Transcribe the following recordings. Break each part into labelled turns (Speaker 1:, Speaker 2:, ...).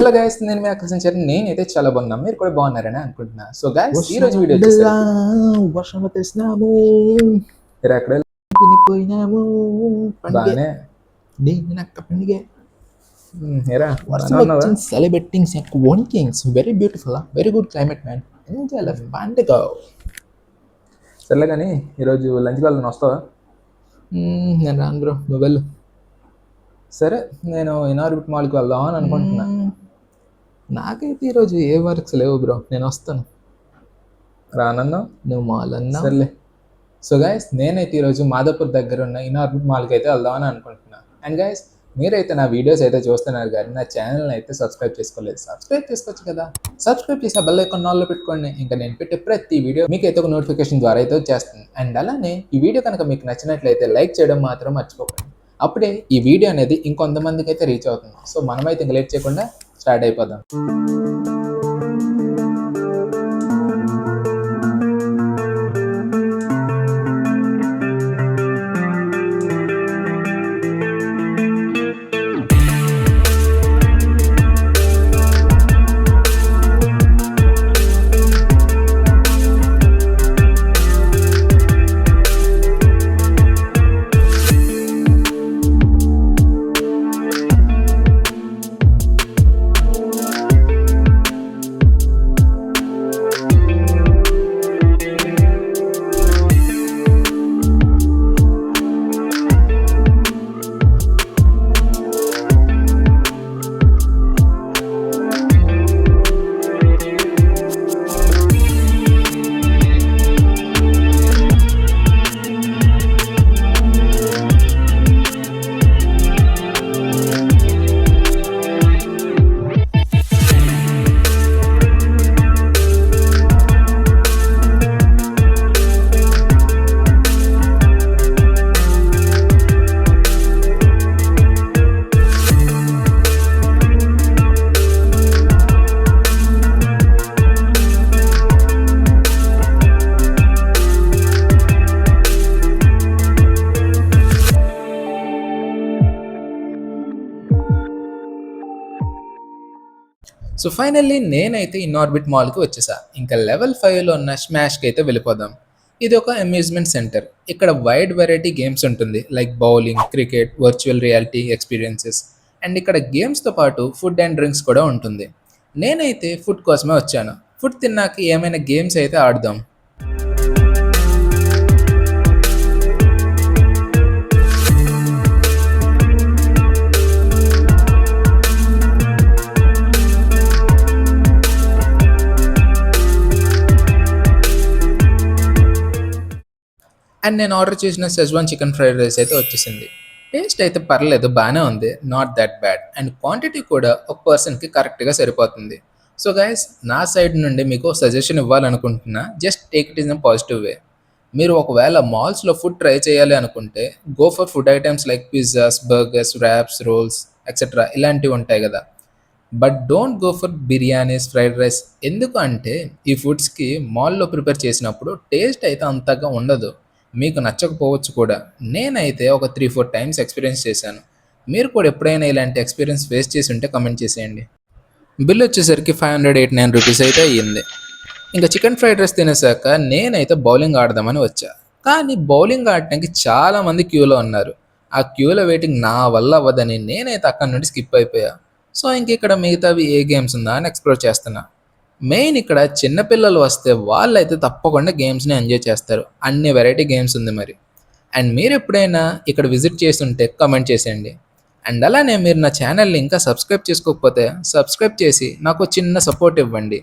Speaker 1: Hello guys, నేను మీ ఆకర్షించారు. నేనైతే చాలా బాగున్నా, మీరు కూడా బాగున్నారని అనుకుంటున్నా. సో గైస్, ఈ రోజు వీడియో
Speaker 2: వర్షంలో తెలిసినాము
Speaker 1: ఎక్కడ
Speaker 2: తినిపోయినాము
Speaker 1: బాగానే
Speaker 2: పండుగ
Speaker 1: ఏరా
Speaker 2: వర్షం వచ్చింది. Celebratings one kings very beautiful, very good climate man. Enjoy life పండుగ.
Speaker 1: సర్లే కానీ ఈరోజు లంచ్ కాల్ వస్తావా?
Speaker 2: నేను రాను బ్రో, నువ్వు వెళ్ళు.
Speaker 1: సరే, నేను ఇనార్బిట్ మాల్కి వెళ్దాం అని అనుకుంటున్నా.
Speaker 2: నాకైతే ఈరోజు ఏ వర్క్స్ లేవు బ్రో, నేను వస్తాను.
Speaker 1: రానన్నా
Speaker 2: నువ్వు మాల్ అన్నా.
Speaker 1: సర్లే. సో గైస్, నేనైతే ఈరోజు మాదాపూర్ దగ్గర ఉన్న ఇనార్బిట్ మాల్కి అయితే వెళ్దామని అనుకుంటున్నా. అండ్ గైస్, మీరైతే నా వీడియోస్ అయితే చూస్తున్నారు కానీ నా ఛానల్ని అయితే సబ్స్క్రైబ్ చేసుకోలేదు. సబ్స్క్రైబ్ చేసుకోవచ్చు కదా. సబ్స్క్రైబ్ చేసి బెల్ ఐకాన్ ఆన్లో పెట్టుకోండి. ఇంకా నేను పెట్టే ప్రతి వీడియో మీకు అయితే ఒక నోటిఫికేషన్ ద్వారా అయితే వచ్చేస్తుంది. అండ్ అలానే ఈ వీడియో కనుక మీకు నచ్చినట్లయితే లైక్ చేయడం మాత్రం మర్చిపోకండి. అప్పుడే ఈ వీడియో అనేది ఇంకొంతమందికి అయితే రీచ్ అవుతుంది. సో మనమైతే ఇంకా లేట్ చేయకుండా స్టార్ట్ అయిపోదాం. సో ఫైనల్లీ నేనైతే ఇన్ఆర్బిట్ మాల్కి వచ్చేసా. ఇంకా లెవెల్ 5లో ఉన్న స్మాష్కి అయితే వెళ్ళిపోదాం. ఇది ఒక అమ్యూజ్మెంట్ సెంటర్. ఇక్కడ వైడ్ వెరైటీ గేమ్స్ ఉంటుంది, like bowling, cricket, virtual reality experiences. And ఇక్కడ గేమ్స్తో పాటు ఫుడ్ అండ్ డ్రింక్స్ కూడా ఉంటుంది. నేనైతే ఫుడ్ కోసమే వచ్చాను. ఫుడ్ తిన్నాక ఏమైనా గేమ్స్ అయితే ఆడదాం. అండ్ నేను ఆర్డర్ చేసిన షెజ్వాన్ చికెన్ ఫ్రైడ్ రైస్ అయితే వచ్చేసింది. టేస్ట్ అయితే పర్లేదు, బాగానే ఉంది, not that bad. And quantity కూడా ఒక పర్సన్కి కరెక్ట్గా సరిపోతుంది. సో గైస్, నా సైడ్ నుండి మీకు సజెషన్ ఇవ్వాలనుకుంటున్నా. Just take it in a positive way. మీరు ఒకవేళ మాల్స్లో ఫుడ్ ట్రై చేయాలి అనుకుంటే go for food items like pizzas, burgers, wraps, rolls etcetera ఇలాంటివి ఉంటాయి కదా. But don't go for biryanis, fried rice. ఎందుకు అంటే ఈ ఫుడ్స్కి మాల్లో ప్రిపేర్ చేసినప్పుడు టేస్ట్ అయితే అంతగా ఉండదు, మీకు నచ్చకపోవచ్చు కూడా. నేనైతే ఒక 3-4 టైమ్స్ ఎక్స్పీరియన్స్ చేశాను. మీరు కూడా ఎప్పుడైనా ఇలాంటి ఎక్స్పీరియన్స్ ఫేస్ చేసి ఉంటే కమెంట్ చేసేయండి. బిల్ వచ్చేసరికి 589 రూపీస్ అయితే అయ్యింది. ఇంకా చికెన్ ఫ్రైడ్ రైస్ తినేసాక నేనైతే బౌలింగ్ ఆడదామని వచ్చా. కానీ బౌలింగ్ ఆడటానికి చాలామంది క్యూలో ఉన్నారు. ఆ క్యూలో వెయిటింగ్ నా వల్ల అవ్వదని నేనైతే అక్కడి నుండి స్కిప్ అయిపోయా. సో ఇంక ఇక్కడ మిగతావి ఏ గేమ్స్ ఉందా అని ఎక్స్ప్లోర్ చేస్తున్నా. మెయిన్ ఇక్కడ చిన్నపిల్లలు వస్తే వాళ్ళైతే తప్పకుండా గేమ్స్ని ఎంజాయ్ చేస్తారు. అన్ని వెరైటీ గేమ్స్ ఉంది మరి. అండ్ మీరు ఎప్పుడైనా ఇక్కడ విజిట్ చేసి ఉంటే కమెంట్ చేసేయండి. అండ్ అలానే మీరు నా ఛానల్ని ఇంకా సబ్స్క్రైబ్ చేసుకోకపోతే సబ్స్క్రైబ్ చేసి నాకు చిన్న సపోర్ట్ ఇవ్వండి.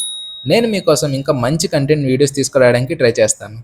Speaker 1: నేను మీకోసం ఇంకా మంచి కంటెంట్ వీడియోస్ తీసుకురావడానికి ట్రై చేస్తాను.